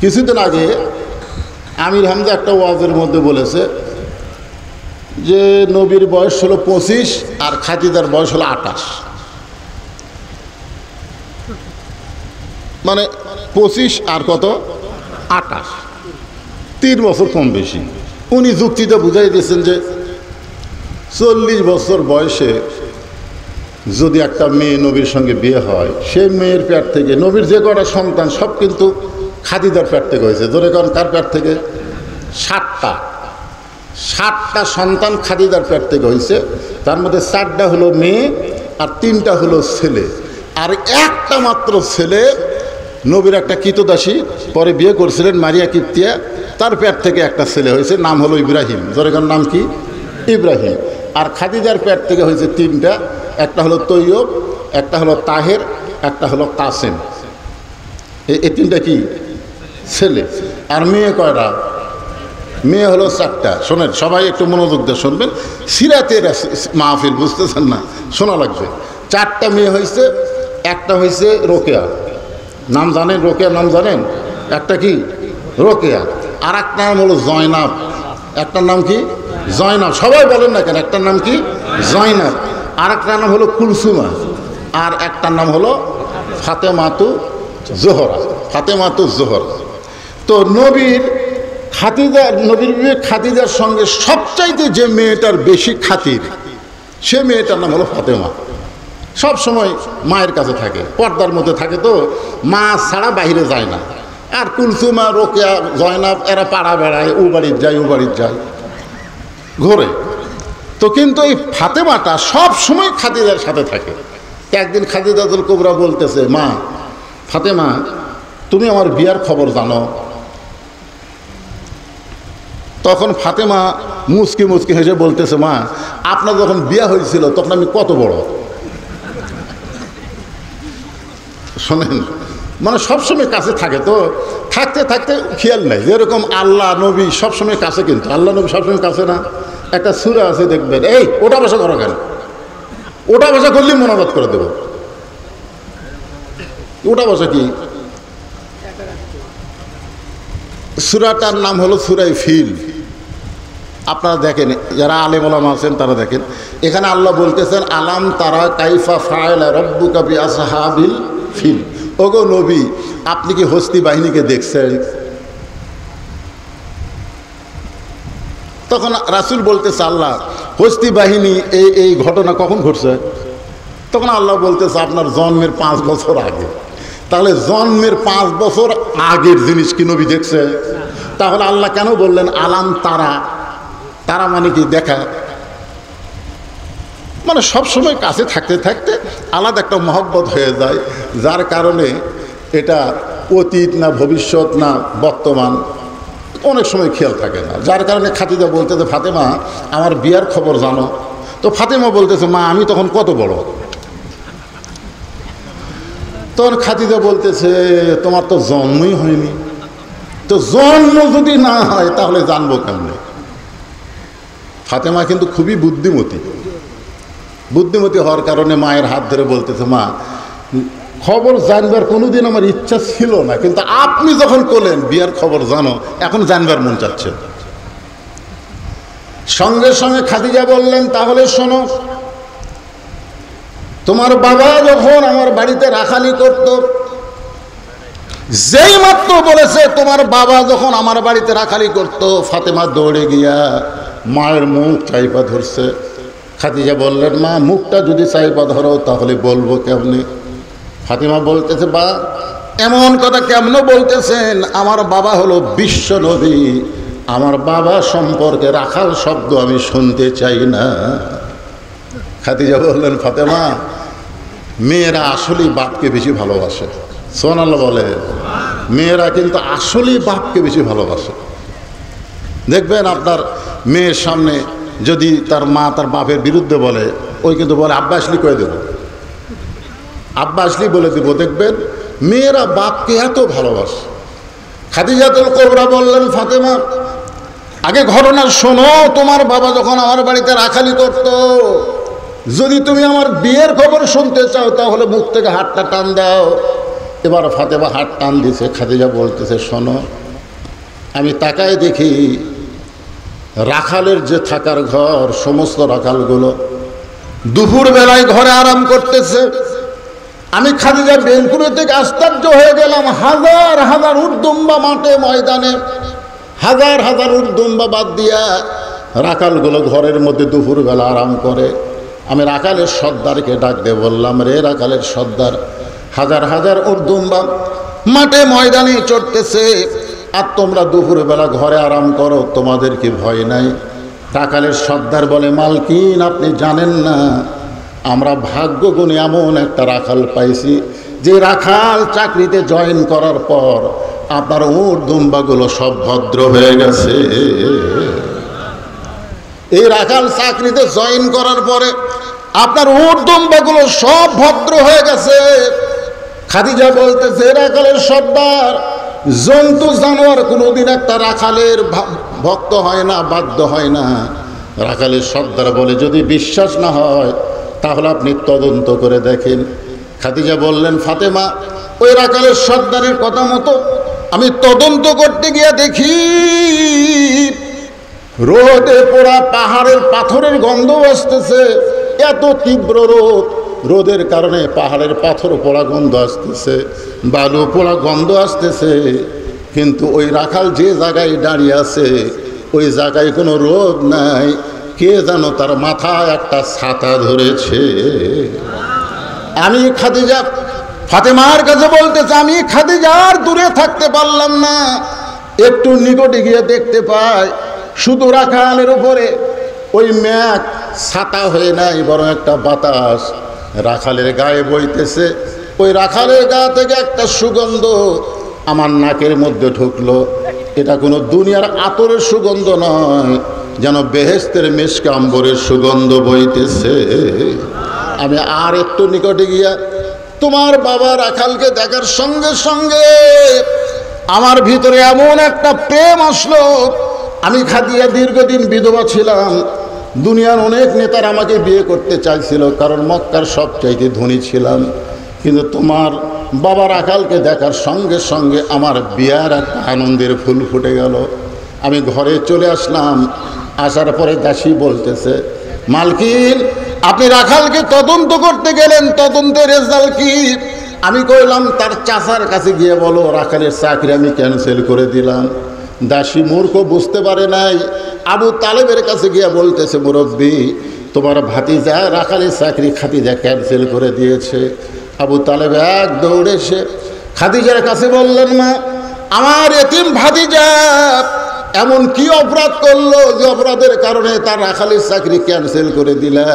কিছুদিন আগে আমির হামজা একটা ওয়াজের মধ্যে বলেছে যে নবীর বয়স হলো 25 আর খাদিজার বয়স হলো 28, মানে 25 আর কত 28, 3 বছর কম বেশি। উনি যুক্তিটা বুঝাই দিয়েছেন যে 40 বছর বয়সে যদি একটা মেয়ে নবীর সঙ্গে বিয়ে হয়, সেই মেয়ের পেট থেকে নবীর যে কটা সন্তান সব কিন্তু খাদিজার পেট থেকে হয়েছে। ধরে কারণ কার পেট থেকে? 7টা সন্তান খাদিজার পেট থেকে হয়েছে। তার মধ্যে 4টা হলো মেয়ে আর 3টা হলো ছেলে, আর একটা মাত্র ছেলে নবীর একটা কৃতদাসী পরে বিয়ে করছিলেন মারিয়া কিপ্তিয়া, তার পেট থেকে একটা ছেলে হয়েছে, নাম হলো ইব্রাহিম। ধরে কারণ নাম কি? ইব্রাহিম। আর খাদিজার পেট থেকে হয়েছে 3টা, একটা হলো তৈয়ব, একটা হলো তাহের, একটা হলো কাসেম। এই 3টা কি ছেলে। আর মেয়ে কয়টা? মেয়ে হলো 4টা। শোনেন সবাই একটু মনোযোগ দিয়ে শুনবেন, সিরাতের মাহফিল, বুঝতেছেন না? শোনা লাগবে। 4টা মেয়ে হয়েছে, একটা হয়েছে রোকেয়া, নাম জানেন? রোকেয়া নাম জানেন? একটা কি রোকেয়া, আর একটা নাম হলো জয়নাব, একটার নাম কি জয়নাব। সবাই বলেন না কেন? একটার নাম কি জয়নাব, আর একটা নাম হলো কুলসুমা, আর একটার নাম হলো ফাতেমাতু জোহরা। ফাতেমাতু জোহরা। তো নবীর বিবে খাদিজার সঙ্গে সবচাইতে যে মেয়েটার বেশি খাতির, সে মেয়েটার নাম হলো ফাতেমা। সব সময় মায়ের কাছে থাকে, পর্দার মধ্যে থাকে, তো মা ছাড়া বাইরে যায় না। আর কুলসুমা, রোকেয়া, জয়নাব এরা পাড়া বেড়ায়, ও বাড়ির যায় ঘোরে। তো কিন্তু এই ফাতেমাটা সব সময় খাদিজার সাথে থাকে। একদিন খাদিজাতুল কুবরা বলতেছে, মা ফাতেমা, তুমি আমার বিয়ার খবর জানো? তখন ফাতেমা মুচকি মুচকি হেসে বলতেছে, মা আপনার যখন বিয়া হয়েছিল তখন আমি কত বড়। শোনেন, মানে সবসময় কাছে থাকে, তো থাকতে থাকতে খেয়াল নাই। যেরকম আল্লাহ নবী সবসময় কাছে, কিন্তু আল্লাহ নবী সবসময় কাছে না। একটা সূরা আছে দেখবেন, এই ওটা বসা করো কেন? ওটা বসা করলেই মনোবাদ করে দেব। ওটা বসা কি? সূরাটার নাম হলো সূরায়ে ফিল। আপনারা দেখেন, যারা আলেম ওলামা আছেন তারা দেখেন, এখানে আল্লাহ বলতেছেন, আলাম তারা কাইফা ফাআলা রাব্বুকা বিআসহাবিল ফিল। ওগো নবী, আপনি কি হস্তি বাহিনীকে দেখছেন? তখন রাসূল বলতেছে, আল্লাহ হস্তি বাহিনী এই ঘটনা কখন ঘটছে? তখন আল্লাহ বলতেছে, আপনার জন্মের 5 বছর আগে। তাহলে জন্মের 5 বছর আগের জিনিস কি নবী দেখছে? তাহলে আল্লাহ কেন বললেন আলাম তারা? তারা মানে কি? দেখা। মানে সবসময় কাছে থাকতে থাকতে আলাদা একটা মহব্বত হয়ে যায়, যার কারণে এটা অতীত না ভবিষ্যৎ না বর্তমান অনেক সময় খেয়াল থাকে না। যার কারণে খাদিজা বলতেছে, ফাতেমা আমার বিয়ার খবর জানো? তো ফাতেমা বলতেছে, মা আমি তখন কত বড়? তখন খাদিজা বলতেছে, তোমার তো জন্মই হয়নি। তো জন্ম যদি না হয় তাহলে জানবো কেমনে? ফাতেমা কিন্তু খুবই বুদ্ধিমতী হওয়ার কারণে মায়ের হাত ধরে বলতেছে, মা খবর জানবার কোনোদিন আমার ইচ্ছা ছিল না, কিন্তু আপনি যখন বললেন বিয়ার খবর জানো, এখন জানবার মন চাচ্ছে। সঙ্গে সঙ্গে খাদিজা বললেন, তাহলে শোনো, তোমার বাবা যখন আমার বাড়িতে রাখালি করত, যেই মাত্র বলেছে তোমার বাবা যখন আমার বাড়িতে রাখালি করত, ফাতেমা দৌড়ে গিয়া মায়ের মুখ চাইপা ধরছে। খাদিজা বললেন, মা মুখটা যদি চাইপা ধরো তাহলে বলবো কেমনে? ফাতেমা বলতেছে, বা এমন কথা কেমন বলতেছেন? আমার বাবা হলো বিশ্ব নবী, আমার বাবা সম্পর্কে রাখাল শব্দ আমি শুনতে চাই না। খাদিজা বললেন, ফাতেমা মেয়েরা আসলেই বাপকে বেশি ভালোবাসে। সুবহানাল্লাহ বলে, মেয়েরা কিন্তু আসলেই বাপকে বেশি ভালোবাসে। দেখবেন আপনার মেয়ের সামনে যদি তার মা তার বাপের বিরুদ্ধে বলে, ওই কিন্তু বলে আব্বা আসলি কয়ে দেব, আব্বা আসলি বলে দেব। দেখবেন মেয়েরা বাপকে এত ভালোবাসে। খাদিজাতুল কুবরা বললেন, ফাতেমা আগে ঘটনা শোনো, তোমার বাবা যখন আমার বাড়িতে রাখালি করত, যদি তুমি আমার বিয়ের খবর শুনতে চাও তাহলে মুখ থেকে হাতটা টান দাও। এবার ফাতেমা হাত টান দিছে, খাদিজা বলতেছে শোনো। আমি তাকায় দেখি রাখালের যে থাকার ঘর, সমস্ত রাখালগুলো দুপুর বেলায় ঘরে আরাম করতেছে। আমি খাদিজা বেলকুনি থেকে আশ্চর্য হয়ে গেলাম। হাজার হাজার উটদুম্বা মাঠে ময়দানে, হাজার হাজার উটদুম্বা বাদ দিয়া রাখালগুলো ঘরের মধ্যে দুপুরবেলা আরাম করে। আমি রাখালের সর্দারকে ডাক দিয়ে বললাম, রে রাখালের সর্দার, হাজার হাজার উটদুম্বা মাঠে ময়দানে চড়তেছে, আর তোমরা দুপুরবেলা ঘরে আরাম করো, তোমাদের কি ভয় নাই? রাখালের সর্দার বলে, মালকিন আপনি জানেন না, আমরা ভাগ্য গুণে এমন একটা রাখাল পাইছি যে রাখাল চাকরিতে জয়েন করার পর আপনার উট দুম্বাগুলো সব ভদ্র হয়ে গেছে। এই রাখাল চাকরিতে জয়েন করার পরে আপনার উট দুম্বাগুলো সব ভদ্র হয়ে গেছে। খাদিজা বলতেছে, রাখালের সর্দার, জন্তু জানোয়ার কোনোদিন একটা রাখালের ভক্ত হয় না, বাধ্য হয় না। রাখালের সর্দার বলে, যদি বিশ্বাস না হয় তাহলে আপনি তদন্ত করে দেখেন। খাদিজা বললেন, ফাতেমা, ওই রাখালের সর্দারের কথা মতো আমি তদন্ত করতে গিয়ে দেখি রোদে পোড়া পাহাড়ের পাথরের গন্ধ আসতেছে। এত তীব্র রোদ, রোদের কারণে পাহাড়ের পাথর পোড়া গন্ধ আসতেছে, বালু পোড়া গন্ধ আসতেছে। কিন্তু ওই রাখাল যে জায়গায় দাঁড়িয়ে আছে ওই জায়গায় কোনো রোদ নাই, কে যেন তার মাথায় একটা ছাতা ধরেছে। আমি খাদিজা ফাতেমার কাছে বলতেছে, আমি খাদিজা আর দূরে থাকতে পারলাম না, একটু নিকটে গিয়ে দেখতে পাই শুধু রাখালের উপরে ওই মেঘ ছাতা হয়ে নাই, বরং একটা বাতাস রাখালের গায়ে বইতেছে। ওই রাখালের গা থেকে একটা সুগন্ধ আমার নাকের মধ্যে ঢুকলো। এটা কোনো দুনিয়ার আতরের সুগন্ধ নয়, যেন বেহেশতের মেশক আম্বরের সুগন্ধ বইতেছে। আমি আর একটু নিকটে গিয়া তোমার বাবা রাখালকে দেখার সঙ্গে সঙ্গে আমার ভিতরে এমন একটা প্রেম আসলো। আমি খাদিজা দীর্ঘদিন বিধবা ছিলাম, দুনিয়ার অনেক নেতারা আমাকে বিয়ে করতে চাইছিল, কারণ মক্কার সবচাইতে ধনী ছিলাম। কিন্তু তোমার বাবা রাখালকে দেখার সঙ্গে সঙ্গে আমার বিয়ার একটা আনন্দের ফুল ফুটে গেল। আমি ঘরে চলে আসলাম। আসার পরে দাসী বলতেছে, মালকিন আপনি রাখালকে তদন্ত করতে গেলেন, তদন্তের রেজাল্ট কি? আমি কইলাম, তার চাচার কাছে গিয়ে বলো রাখালের চাকরি আমি ক্যান্সেল করে দিলাম। দাসী মূর্খ, বুঝতে পারে নাই। আবু তালেবের কাছে গিয়ে বলতেছে, মুরব্বী তোমার ভাতিজা রাখালের চাকরি খাদিজা ক্যান্সেল করে দিয়েছে। আবু তালেব এক দৌড়ে এসে খাদিজার কাছে বললেন, মা আমার এতিম ভাতিজা এমন কি অপরাধ করলো যে অপরাধের কারণে তার রাখালের চাকরি ক্যান্সেল করে দিলা?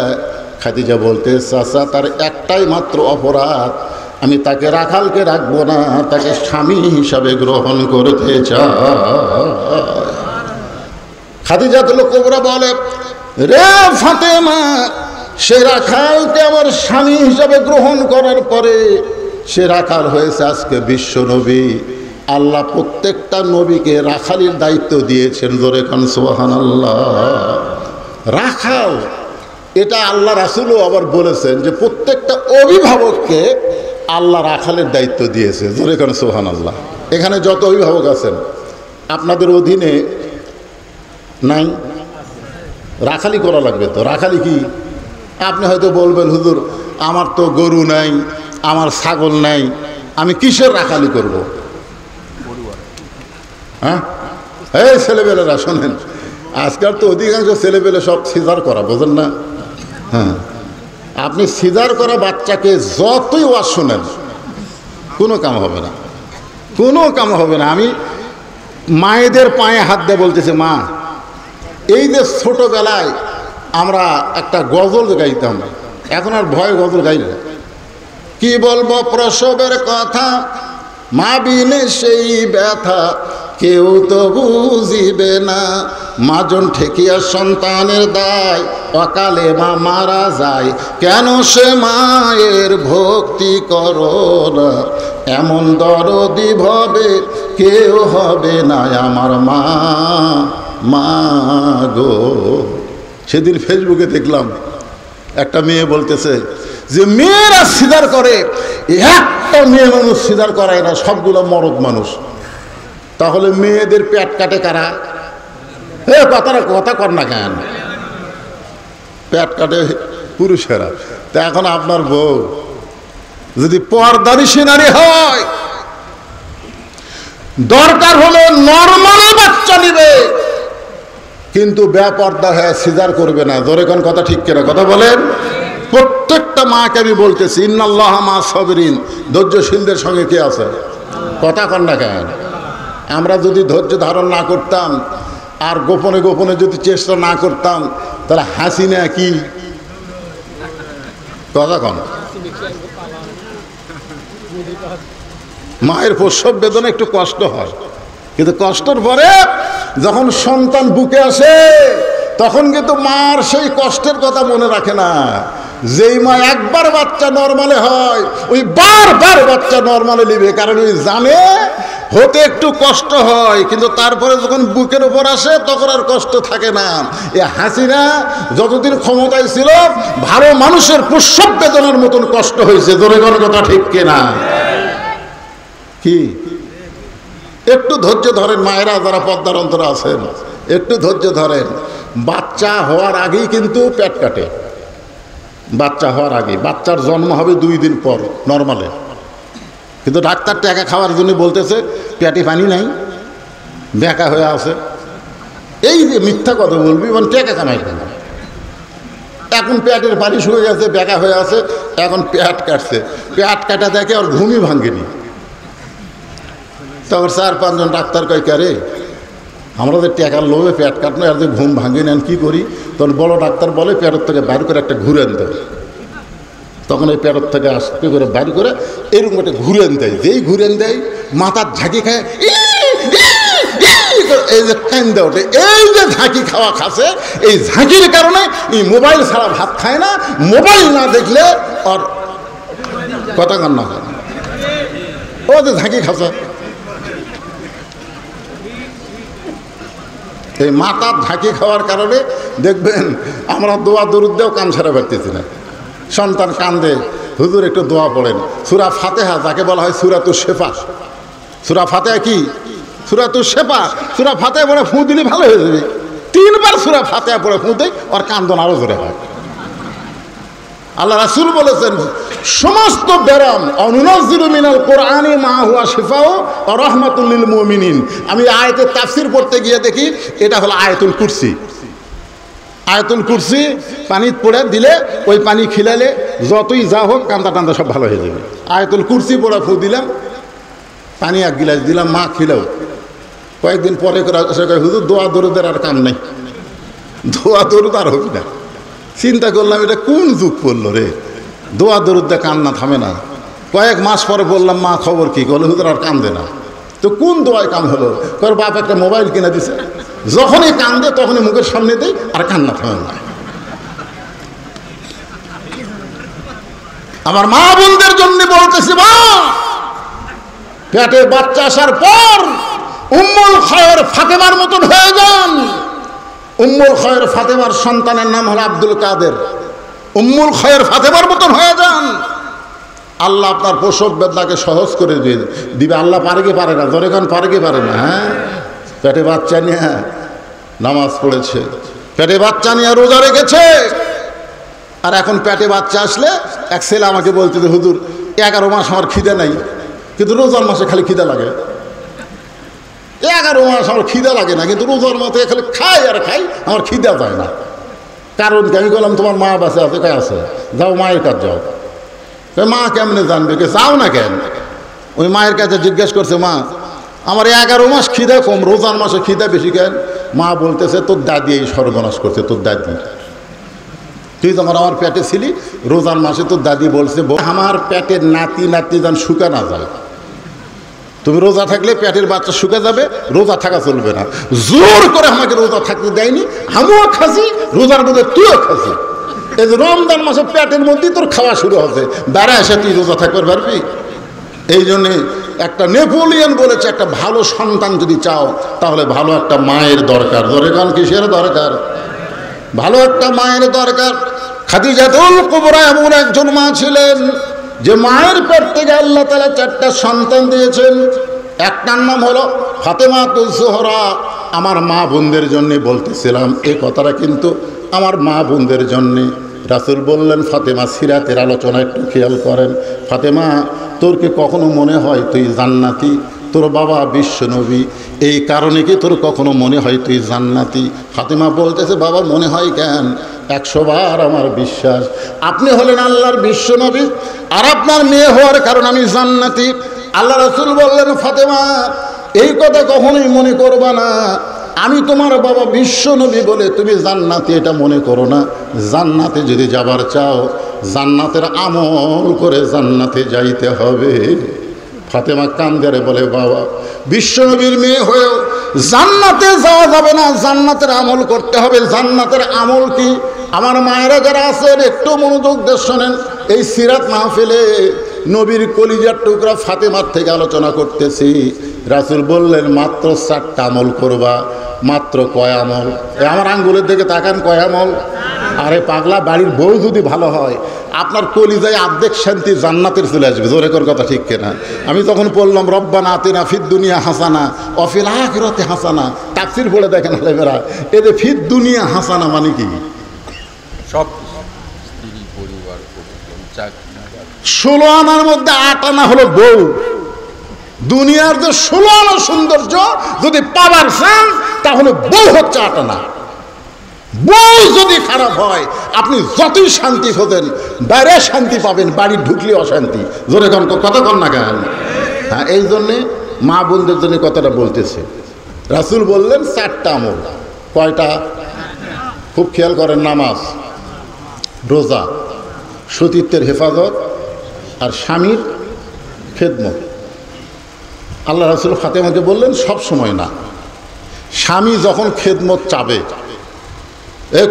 খাদিজা বলতে, চাচা তার একটাই মাত্র অপরাধ, আমি তাকে রাখালকে রাখবো না, তাকে স্বামী হিসাবে গ্রহণ করতে চাই। খাদিজাতুল কুবরা বলে, রে ফাতেমা, সে রাখালকে আমার স্বামী হিসাবে গ্রহণ করার পরে সে রাখাল হয়েছে আজকে বিশ্ব নবী। আল্লাহ প্রত্যেকটা নবীকে রাখালির দায়িত্ব দিয়েছেন, জোরে খান সুবহানাল্লাহ। রাখাল এটা আল্লাহ রাসূলও আবার বলেছেন যে প্রত্যেকটা অভিভাবককে আল্লাহ রাখালের দায়িত্ব দিয়েছে, জোরে খান সুবহানাল্লাহ। এখানে যত অভিভাবক আছেন আপনাদের অধীনে নাই, রাখালি করা লাগবে। তো রাখালি কি? আপনি হয়তো বলবেন, হুজুর আমার তো গরু নাই, আমার ছাগল নাই, আমি কিসের রাখালি করব? হ্যাঁ, এই ছেলেবেলেরা শোনেন, আজকাল তো অধিকাংশ ছেলেবেলে সব সিজার করা, বোঝেন না? হ্যাঁ, আপনি সিজার করা বাচ্চাকে যতই ওয়াজ শোনেন কোনো কাম হবে না, কোনো কাম হবে না। আমি মায়েদের পায়ে হাত দিয়ে বলতেছি, মা এই যে ছোটোবেলায় আমরা একটা গজল গাইতাম, এখন আর ভয় গজল গাই না। কি বলবো প্রসবের কথা, মা বিনে সেই ব্যথা কেউ তো বুঝিবে না, মাজন ঠেকিয়া সন্তানের দায়, অকালে মা মারা যায়, কেন সে মায়ের ভক্তি করো না, এমন দরদি ভবে কেউ হবে না আমার মা, মা গো। সেদিন ফেসবুকে দেখলাম একটা মেয়ে বলতেছে, যে মেয়েরা সিজার করে, একটা মেয়ে মানুষ সিজার করায় না, সবগুলো মরদ মানুষ। তাহলে মেয়েদের পেট কাটে কারা? কথা কর না কেন? পেট কাটে পুরুষেরা। তা এখন আপনার বউ যদি পর্দানিশী নারী হয়, দরকার হলে নরমালি বাচ্চা নিবে, কিন্তু বেপর্দা হয়ে সিজার করবে না। জোরে কোন কথা ঠিক কিনা কথা বলেন? প্রত্যেকটা মাকে আমি বলতেছি, ইন্নাল্লাহ মা সাবিরিন, ধৈর্যশীলদের সঙ্গে কে আছে? কথা কন না কেন? আমরা যদি ধৈর্য ধারণ না করতাম আর গোপনে গোপনে যদি চেষ্টা না করতাম, তাহলে হাসিনা কি কথা কন? মায়ের প্রসব বেদনা একটু কষ্ট হয়, কিন্তু কষ্টের পরে যখন সন্তান বুকে আসে তখন কিন্তু মার সেই কষ্টের কথা মনে রাখে না। যেই মা একবার বাচ্চা নর্মালে হয়, ওই বারবার বাচ্চা নর্মালে নিবে, কারণ ওই জানে হতে একটু কষ্ট হয়, কিন্তু তারপরে যখন বুকের উপর আসে তখন আর কষ্ট থাকে না। এ হাসিনা যতদিন ক্ষমতায় ছিল, ভালো মানুষের প্রসব বেদনার মতন কষ্ট হয়েছে। জোরে কোনো কথা ঠিক কিনা? কি একটু ধৈর্য ধরেন মায়েরা, যারা পদ্মার অন্তরে আছেন, একটু ধৈর্য ধরেন। বাচ্চা হওয়ার আগেই কিন্তু পেট কাটে। বাচ্চা হওয়ার আগে, বাচ্চার জন্ম হবে 2 দিন পর নর্মালে, কিন্তু ডাক্তার টাকা খাওয়ার জন্য বলতেছে পেটে পানি নাই, বেঁকা হয়ে আছে। এই যে মিথ্যা কথা বলবি, মানে টাকা কামাই কেন? এখন পেটের পানি শুয়ে গেছে, বেঁকা হয়ে আছে, এখন পেট কাটছে। পেট কাটা দেখে আর ঘুমই ভাঙেনি। তখন 4-5 জন ডাক্তার কয়, কে আমরা যে টাকার লোভে পেট কাটনো, আর যে ঘুম ভাঙে নেন কি করি? তখন বড় ডাক্তার বলে পেটের থেকে বাইর করে একটা ঘুরেন দেয়। তখন এই পেটের থেকে আস্তে করে বাইর করে এরকম একটা ঘুরেন দেয়। যেই ঘুরেন দেয় মাথার ঝাঁকি খায়, এই যে কান্দে ওঠে। এই যে ঝাঁকি খাওয়া খাচ্ছে, এই ঝাঁকির কারণে এই মোবাইল ছাড়া ভাত খায় না। মোবাইল না দেখলে আর কথা কান না, ও যে ঝাঁকি খাচ্ছে। এই মাথার ঝাঁকি খাওয়ার কারণে দেখবেন আমরা দোয়া দরুদ দিয়েও কাম ছাড়া পারতেছি না। সন্তান কান্দে, হুজুর একটু দোয়া পড়েন। সূরা ফাতিহা, যাকে বলা হয় সূরাতুশ শিফা। সূরা ফাতিহা কি? সূরাতুশ শিফা। সূরা ফাতিহা পড়ে ফু দিলে ভালো হয়ে যাবে। 3 বার সূরা ফাতিহা পড়ে ফু দেয়, আর কান্দন আরো জোরে হয়। আল্লাহ রাসূল বলেছেন, সমস্ত ব্যারাম অনুনাজ্জিলু মিনাল কোরআনি মা হুয়া শিফাউ ওয়া রাহমাতুল লিল মুমিনিন। আমি আয়াতের তাফসীর পড়তে গিয়ে দেখি এটা হলো আয়াতুল কুরসি। আয়াতুল কুরসি পানি পড়ে দিলে, ওই পানি খিলালে যতই যা হোক কান্দা টান্দা সব ভালো হয়ে যাবে। আয়াতুল কুরসি পড়া ফু দিলাম, পানি 1 গিলাস দিলাম, মা খিলাও। কয়েকদিন পরে করে হুজুর দোয়া দরুদের আর কাম নেই, দোয়া দরুদ আর হবে না। চিন্তা করলাম এটা কোন যুগ পড়লো রে, দোয়া দরুদে কান্না থামে না। কয়েক মাস পরে বললাম, মা খবর কি? বলে হুজুর আর কান্দে না। তো কোন দোয়ায় কাম হলো? তোর বাপ একটা মোবাইল কিনে দিছে, যখনই কান্দে তখনই মুখের সামনে দেয়, আর কান্না থামে না। আমার মা বোনদের জন্য বলতেছি, মা পেটে বাচ্চা আসার পর উম্মুল খায়র ফাতেমার মতন হয়ে যান। উম্মুল খায়র ফাতেমার সন্তানের নাম হলো আব্দুল কাদের। উম্মুল খায়র ফাতেমার মতন হয়ে যান। আল্লাহ আপনার প্রসব বেদনাকে সহজ করে দিবে। আল্লাহ পারে কি পারে না? জোরে গান পারে কি পারে না? হ্যাঁ, পেটে বাচ্চা নিয়ে নামাজ পড়েছে, পেটে বাচ্চা নিয়ে রোজা রেখেছে, আর এখন পেটে বাচ্চা আসলে এক ছেলে আমাকে বলতে, হুজুর 11 মাস আমার খিদে নাই, কিন্তু রোজার মাসে খালি খিদে লাগে। 11 মাস আমার খিদে লাগে না, কিন্তু রোজার মাসে খালি খাই আর খাই, আমার খিদে যায় না। কারণ আমি বললাম, তোমার মা বাসে আছে? কে আছে? যাও মায়ের কাছে যাও। মা কেমনে জানবে? কে যাও না কেন? ওই মায়ের কাছে জিজ্ঞেস করছে, মা আমার 11 মাস খিদে কম, রোজার মাসে খিদে বেশি কেন? মা বলতেছে, তোর দাদি এই সর্বনাশ করছে, তোর দাদি। তুই যখন আমার পেটে ছিলি রোজার মাসে তোর দাদি বলছে, আমার পেটের নাতি নাতি যেন শুকা না যায়। তুমি রোজা থাকলে পেটের বাচ্চা শুকে যাবে, রোজা থাকা চলবে না। জোর করে আমাকে রোজা থাকতে দেয়নি, আমিও খাসি, রোজার মধ্যে তুইও খাসি। এই যে রমজান মাসে পেটের মধ্যেই তোর খাওয়া শুরু হবে, বেড়া এসে তুই রোজা থাকতে পারবি? এই জন্যে একটা নেপোলিয়ন বলেছে, একটা ভালো সন্তান যদি চাও তাহলে ভালো একটা মায়ের দরকার। ধরে গান কিসের দরকার? ভালো একটা মায়ের দরকার। খাদিজাতুল কুবরা এমন একজন মা ছিলেন যে মায়ের পেট থেকে আল্লাহ তাআলা 4টা সন্তান দিয়েছেন। একটার নাম হলো ফাতেমাতুজ জোহরা। আমার মা বোনদের জন্য বলতেছিলাম, এই কথাটা কিন্তু আমার মা বোনদের জন্যে। রাসূল বললেন, ফাতেমা, সিরাতের আলোচনা একটু খেয়াল করেন। ফাতেমা, তোর কি কখনো মনে হয় তুই জান্নাতি? তোর বাবা বিশ্বনবী, এই কারণে কি তোর কখনো মনে হয় তুই জান্নাতি? ফাতেমা বলতেছে, বাবা মনে হয় কেন? 100 বার আমার বিশ্বাস আপনি হলেন আল্লাহর বিশ্বনবী, আর আপনার মেয়ে হওয়ার কারণ আমি জান্নাতি। আল্লাহ রাসূল বললেন, ফাতেমা এই কথা কখনোই মনে করবা না। আমি তোমার বাবা বিশ্বনবী বলে তুমি জান্নাতি এটা মনে করো না। জান্নাতে যদি যাবার চাও, জান্নাতের আমল করে জান্নাতে যাইতে হবে। ফাতেমা কান্দারে বলে, বাবা বিশ্বনবীর মেয়ে হয়েও জান্নাতে যাওয়া যাবে না, জান্নাতের আমল করতে হবে। জান্নাতের আমল কি? আমার মায়েরা যারা আছেন একটু মনোযোগ দিয়ে শোনেন। এই সিরাত মাহফিলে নবীর কলিজার টুকরা ফাতেমার থেকে আলোচনা করতেছি। রাসূল বললেন, মাত্র 4টা আমল করবা। মাত্র কয় আমল? আমার আঙ্গুলের দিকে তাকান, কয় আমল? আরে পাগলা, বাড়ির বউ যদি ভালো হয় আপনার কলিজায় অর্ধেক শান্তি জান্নাতের চলে আসবে। জোরে কর কথা, ঠিক কিনা? আমি তখন বললাম, রব্বানা আতিনা ফিদ দুনিয়া হাসানা ওয়া ফিল আখিরাতি হাসানা। তাফসীর পড়ে দেখেন আলেমেরা, এই যে ফিদ দুনিয়া হাসানা মানে কি? সব স্ত্রী, পরিবার, 16 আনার মধ্যে 8 আনা হলো বউ। দুনিয়ার যে 16 আনা সৌন্দর্য যদি পাবার চান, তাহলে বউ হচ্ছে 8 আনা। বউ যদি খারাপ হয়, আপনি যতই শান্তি খোঁজেন বাইরে শান্তি পাবেন, বাড়ি ঢুকলে অশান্তি। জোরে কথা কন না কেন? হ্যাঁ, এই জন্যে মা বোনদের জন্য কথাটা বলতেছে। রাসূল বললেন 4টা আমল। কয়টা? খুব খেয়াল করেন। নামাজ, রোজা, সতীত্বের হেফাজত, আর স্বামীর খেদমত। আল্লাহ রাসূল ফাতেমাকে বললেন, সব সময় না। স্বামী যখন খেদমত চাবে,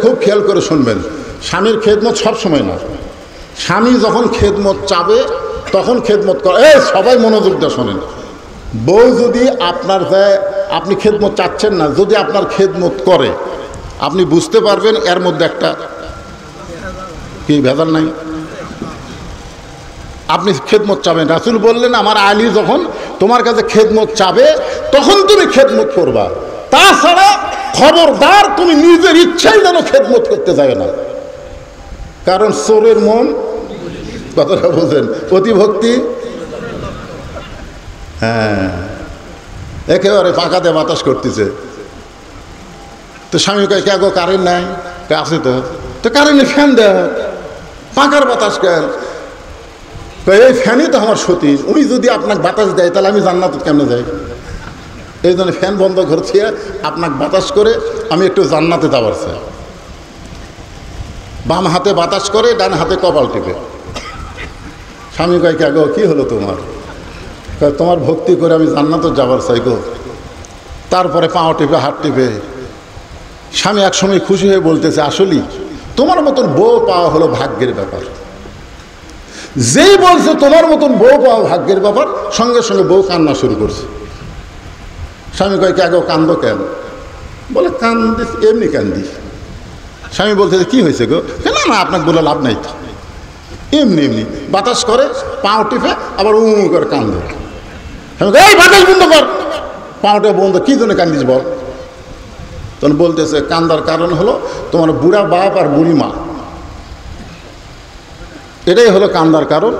খুব খেয়াল করে শুনবেন, স্বামীর খেদমত সব সময় না। স্বামী যখন খেদমত চাবে তখন খেদমত করে। সবাই মনোযোগ দিয়ে শোনেন। বউ যদি আপনার আপনি খেদমত চাচ্ছেন না, যদি আপনার খেদমত করে, আপনি বুঝতে পারবেন এর মধ্যে একটা কি ভেজাল নাই। আপনি খেদমত চাবেন। রাসূল বললেন, আমার আলী যখন তোমার কাছে খেদমত চাবে তখন তুমি খেদমত করবা, তাছাড়া খবরদার তুমি নিজের ইচ্ছাই যেন খেদমত করতে যাবে না। কারণ চোরের মন, কথাটা বোঝেন, অতিভক্তি। হ্যাঁ, একেবারে পাকাতে বাতাস করতেছে। তো স্বামী কয়, কে গো কারেন্ট নাই? আছে তো কারেন্টে ফ্যান দেয়, পাকার বাতাস কেন? এই ফ্যানই তো আমার সতী, উনি যদি আপনাকে বাতাস দেয় তাহলে আমি জান্নাতে কেমনে যাই? এই জন্য ফ্যান বন্ধ করছি, আপনাকে বাতাস করে আমি একটু জান্নাতে যাবার চাই। বাম হাতে বাতাস করে, ডান হাতে কপাল টিপে। স্বামী কয়, কে গো কি হলো তোমার? তোমার ভক্তি করে আমি জান্নাতে যাবার চাই গো। তারপরে পাও টিপে, হাত টিপে। স্বামী একসময় খুশি হয়ে বলতেছে, আসলেই তোমার মতন বউ পাওয়া হলো ভাগ্যের ব্যাপার। যেই বলছে তোমার মতন বউ পাওয়া ভাগ্যের ব্যাপার, সঙ্গে সঙ্গে বউ কান্না শুরু করছে। স্বামী কয়, কে গো কান্দো কেন? বলে, কান্দিস এমনি কান্দিস। স্বামী বলতেছে, কি হয়েছে গো? না না, আপনাকে বলে লাভ নাই, এমনি এমনি বাতাস করে, পাও টিপে, আবার করে কান্দে। স্বামী কয়, এই বাতাস বন্ধ কর, পাওটা বন্ধ। কি জন্য কান্দিস বল? তখন বলতেছে, কান্দার কারণ হলো তোমার বুড়া বাপ আর বুড়ি মা, এটাই হলো কান্দার কারণ।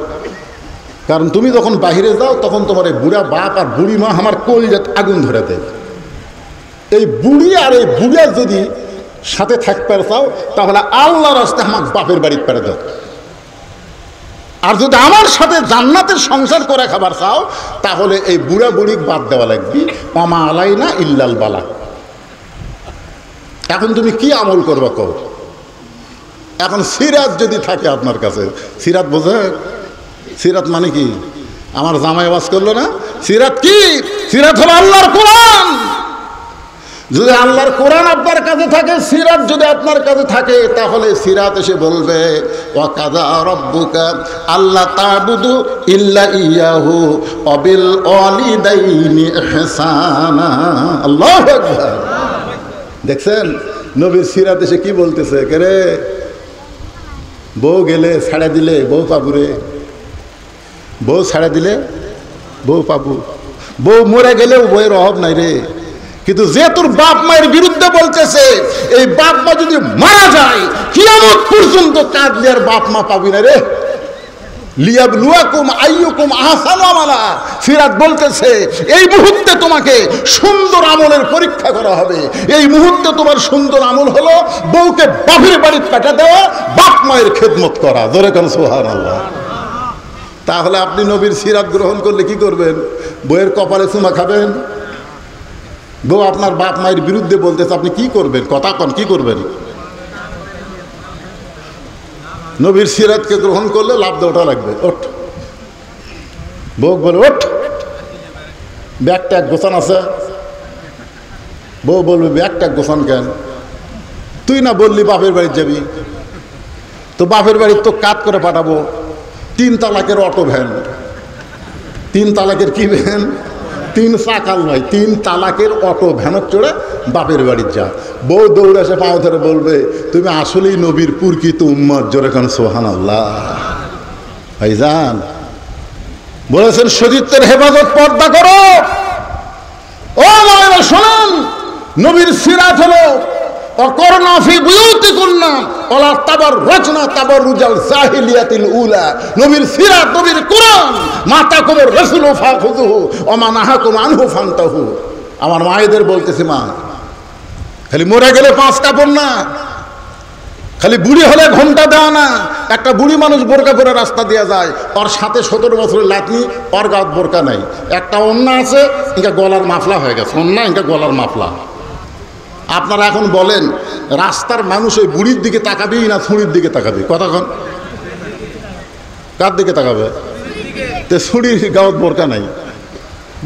কারণ তুমি যখন বাহিরে যাও তখন তোমার এই বুড়া বাপ আর বুড়ি মা আমার কলিজাত আগুন ধরে দেয়। এই বুড়ি আর এই বুড়া যদি সাথে থাকতে চাও তাহলে আল্লাহর রাস্তায় আমার বাপের বাড়িতে পেরে দাও। আর যদি আমার সাথে জান্নাতের সংসার করে খাবার চাও তাহলে এই বুড়া বুড়ি বাদ দেওয়া লাগবে। মামা আলাইনা ইল্লাল বালা। এখন তুমি কি আমল করবা কও? এখন সিরাত যদি থাকে আপনার কাছে, সিরাত বোঝে? সিরাত মানে কি? আমার জামাই আওয়াজ করলো না, সিরাত কি? সিরাত হলো আল্লাহর কোরআন। যদি আল্লাহর কোরআন আপনার কাছে থাকে, সিরাত যদি আপনার কাছে থাকে, তাহলে সিরাত এসে বলবে, ওয়া কাযা রাব্বুকা আল্লা তা'বুদু ইল্লা ইয়াহু ওয়া বিল ওয়ালিদাইনি ইহসানা। আল্লাহু আকবার। দেখছেন নবীর সিরাত এসে কি বলতেছে? কে রে? বউ গেলে ছাড়া দিলে বউ পাবু রে, বউ ছাড়া দিলে বউ পাবু। বউ মরে গেলেও বউয়ের অভাব নাই রে। কিন্তু যে তোর বাপ মায়ের বিরুদ্ধে বলতেছে, এই বাপ মা যদি মারা যায় কিয়ামত পর্যন্ত কাঁদলে আর বাপ মা পাবি না রে। লিয়াবলুয়াকুম আইয়ুকুম আহসানু আমালা, সিরাত বলতেছে এই মুহূর্তে তোমাকে সুন্দর আমলের পরীক্ষা করা হবে। এই মুহূর্তে তোমার সুন্দর আমল হলো বউকে বাপের বাড়ি পাঠা দেওয়া, বাপ মায়ের খেদমত করা। জোরে কান সুবহানাল্লাহ। তাহলে আপনি নবীর সিরাত গ্রহণ করলে কি করবেন? বউয়ের কপালে চুমা খাবেন? বউ আপনার বাপ মায়ের বিরুদ্ধে বলতেছে, আপনি কি করবেন? কথা কন, কি করবেন? নবীর সিরাতকে গ্রহণ করলে লাভ দেওয়াটা লাগবে। ওঠ, বউ বলে ওঠ, ব্যাগটা এক গোছান আছে। বউ বলবে ব্যাগটা এক গোছান কেন? তুই না বললি বাপের বাড়ি যাবি, তো বাপের বাড়ি তো কাজ করে পাঠাবো 3 তালাকের অটো ভ্যান। 3 তালাকের কি ভ্যান? 3 চাকাল নয়, 3 তালাকের অটো ভ্যানত চড়ে বাপের বাড়ির যা। বউ দৌড়ে এসে পাও ধরে বলবে তুমি আসলেই নবীর প্রকৃত উম্মত। জোরে কান সুবহানাল্লাহ। ভাইজান বলেছেন শরীয়তের হেফাজত, পর্দা করো। ও মায়েরা শোনেন, নবীর সিরাত হলো অকরনা ফি বুয়ুতিকুন্না ওয়ালা তাবাররাজনা তাবাররুজাল জাহিলিয়াতিল উলা। নবীর সিরাত, নবীর কোরআন, মাতাকুম রাসূল ফাখুযুহু ওয়া মা নাহাকুম আনহু ফান্তাহু। আমার মায়েদের বলতেছি, মা খালি মরে গেলে 5 কাপড় না, খালি বুড়ি হলে ঘোমটা দেওয়া না। একটা বুড়ি মানুষ বোরকা পরে রাস্তা দিয়ে যায়, ওর সাথে 17 বছরের লাঠি, ওর গাত বোরকা নাই। একটা অন্না আছে, ইনকা গলার মাফলা হয়ে গেছে, অন্না ইনকা গলার মাফলা। আপনারা এখন বলেন রাস্তার মানুষ ওই বুড়ির দিকে তাকাবি না ছুরির দিকে তাকাবি? কতক্ষণ কার দিকে তাকাবে? তো ছুরির গাঁত বোরকা নাই,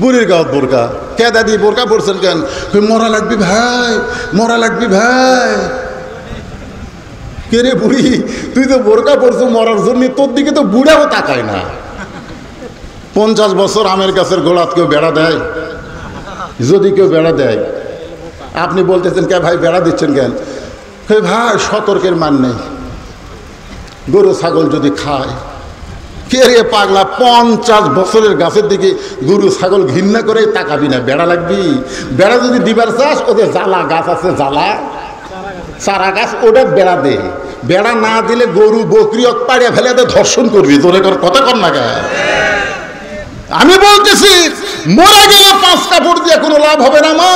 বুড়ির গাঁত বোরকা। কে দাদি বোরকা পড়ছেন কেন? মরা লাগবি ভাই, মরা লাগবি ভাই। কে রে বুড়ি, তুই তো বোরকা পড়ছো মরার জন্য, তোর দিকে তো বুড়াও তাকায় না। 50 বছর আমের গাছের গোড়াত কেউ বেড়া দেয়? যদি কেউ বেড়া দেয়, আপনি বলতেছেন কে ভাই বেড়া দিচ্ছেন কেন? ভাই সতর্কের মান নেই, গরু ছাগল যদি খায়। কে রে পাগলা, 50 বছরের গাছের দিকে গরু ছাগল ঘৃণা করে তাকাবি না? বেড়া লাগবি? বেড়া যদি দিবার চাস, ওদের জ্বালা গাছ আছে, জ্বালা চারা গাছ, ওটা বেড়া দে। বেড়া না দিলে গরু বকরি পাড়িয়া ফেলে ধর্ষণ করবি। তোরে কথা কর না কেন? আমি বলতেছি মরে গেলে 5 কাপড় দিয়ে কোনো লাভ হবে না মা।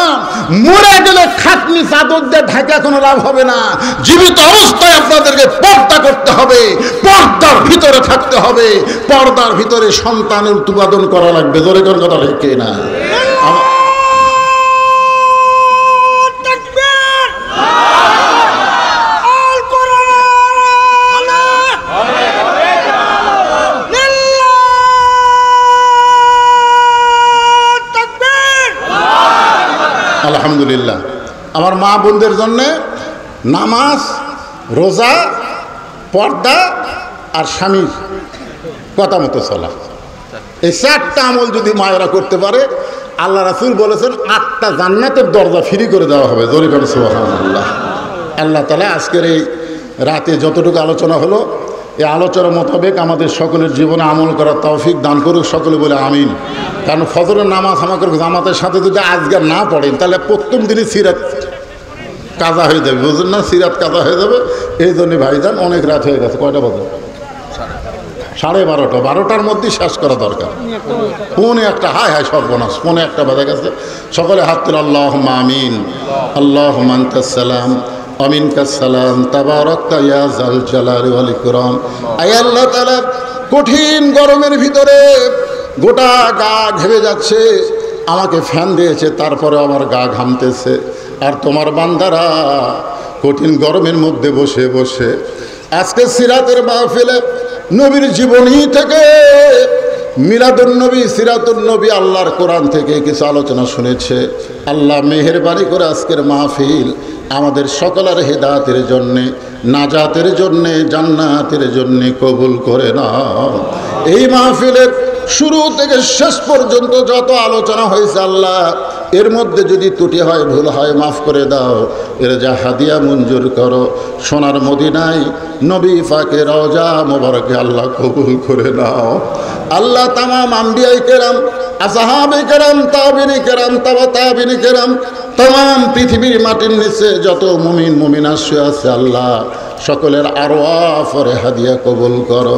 মরে গেলে খাটনি চাদর দিয়ে ঢাকা কোনো লাভ হবে না। জীবিত অবস্থায় আপনাদেরকে পর্দা করতে হবে, পর্দার ভিতরে থাকতে হবে, পর্দার ভিতরে সন্তানের উৎপাদন করা লাগবে। জোরে করে কথা রেখে না। আলহামদুলিল্লাহ, আমার মা বোনদের জন্য নামাজ, রোজা, পর্দা আর স্বামীর কথা মতো চলা, এই 4টা আমল যদি মায়েরা করতে পারে, আল্লাহ রাসূল বলেছেন 8টা জান্নাতের দরজা ফ্রি করে দেওয়া হবে। জোরে করে সুবহানাল্লাহ। আল্লাহ তাআলা আজকের এই রাতে যতটুকু আলোচনা হলো, এই আলোচনা মোতাবেক আমাদের সকলের জীবনে আমল করার তৌফিক দান করুক। সকলে বলে আমিন। কারণ ফজরের নামাজ আমাদের জামাতের সাথে যদি আজকে না পড়েন, তাহলে প্রথম দিনই সিরাত কাজা হয়ে যাবে, বুঝলেন না? সিরাত কাজা হয়ে যাবে। এই জন্যে ভাইজান অনেক রাত হয়ে গেছে। কয়টা বাজে? 12:30। 12টার মধ্যেই শেষ করা দরকার। 1:45। হায় হায় সর্বনাশ, 1:45 বাজে গেছে। সকলে হাত তুলে আল্লাহুম্মা আমিন। আল্লাহুম্মা আনতাস সালাম আমিনকাস সালাম তাবারাকতা ইয়া যাল জালালি ওয়াল ইকরাম। আয় আল্লাহ তাআলা, কঠিন গরমের ভিতরে গোটা গা ঘেমে যাচ্ছে, আমাকে ফ্যান দিয়েছে, তারপরে আমার গা ঘামতেছে। আর তোমার বান্দারা কঠিন গরমের মধ্যে বসে বসে আজকে সিরাতের মাহফিলে নবীর জীবনী থেকে মিলাদুন নবী, সিরাতুন নবী, আল্লাহর কোরআন থেকে কিছু আলোচনা শুনেছে। আল্লাহ মেহেরবানি করে আজকের মাহফিল আমাদের সকলের হেদায়েতের জন্যে, নাজাতের জন্যে, জান্নাতের জন্যে কবুল করে নাও। এই মাহফিলের শুরু থেকে শেষ পর্যন্ত যত আলোচনা হয়েছে আল্লাহ, এর মধ্যে যদি ত্রুটি হয় ভুল হয় মাফ করে দাও, এর যা হাদিয়া মঞ্জুর করো। সোনার মদিনায় নবী পাকে রওজা মোবারকে আল্লাহ কবুল করে নাও। আল্লাহ তামাম আম্বিয়ায়ে কেরাম, আসহাবে কেরাম, তাবিনী কেরাম, তাবা তাবিনী কেরাম, তাম পৃথিবীর মাটির নিচে যত মুমিন মুমিনাত শুয়ে আছে আল্লাহ সকলের আরওয়াহ ফরে হাদিয়া কবুল করো।